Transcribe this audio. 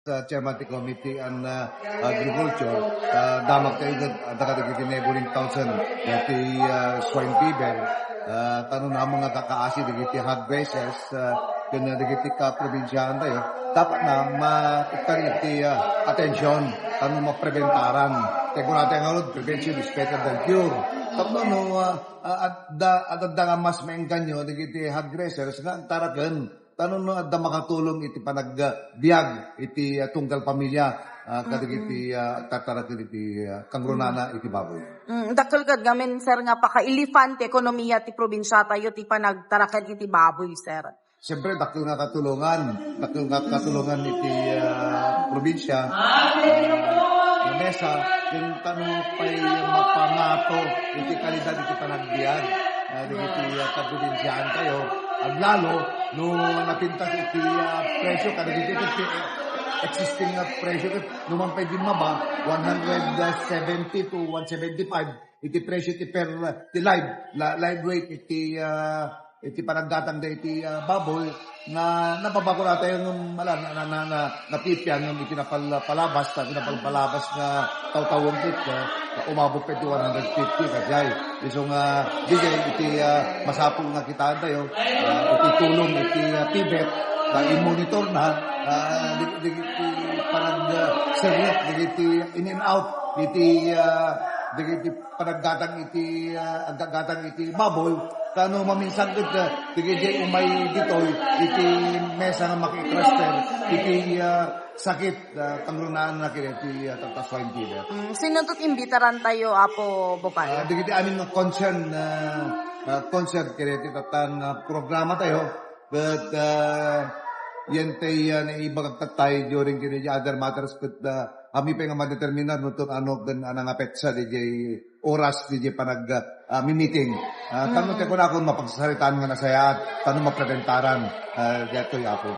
sa chairman ti committee on agriculture, damak tayo nagkadagiti neighboring thousand dati swine fever, tanong na mga kakaasi dagiti hog races, kanya dagiti ka-probinsyahan tayo, dapat na matiktan iti atensyon, tanong mapreventaran. Kaya kung natin ang prevention is better than cure. Tapos at nga mas maengganyo dagiti hog racers nga taraken, tanong no adda makatulong iti panagbiag iti tunggal pamilya kadagiti tataraken iti kangrunana iti baboy. Dakkel kad gamen sir nga pakailifan ti ekonomiya ti probinsya tayo ti panagtaraken iti baboy sir. Siyempre dakkel nga katulungan iti probinsya. Mesa yung tanong pa'y mapangato iti kalidad iti panagbiag iti kaprobinsyahan tayo. At lalo, no napintas iti presyo, kadagiti iti existing presyo, naman pwede maba, 170 to 175, iti presyo iti per live weight iti panagdatang da iti baboy, na nababago na tayo nung napipyan nung ipinapalabas na taw-tawang kit, umabot pa iti 150 kajay. So nga, iti masapong nga kitaan tayo, iti tulong, iti tibet, na i-monitor na, iti parang sernet, iti in and out, iti panaggatang iti baboy, kano maminsan ito, iti umay ditoy, iti mesa na makitraster, iti sakit, kangrunaan na kaya, iti swine fever. Sinuntot imbitaran tayo, Apo Bopay? Iti amin ng concern kaya, iti tatang programa tayo, but yan tayo na ibagagtatay during the other matters, but kami pa nga madeterminan nung ano nga petsa di oras di panag meeting. Tanong ko na kung mapagsasalitaan nga na saya at tanong mapreventaran dito yapo.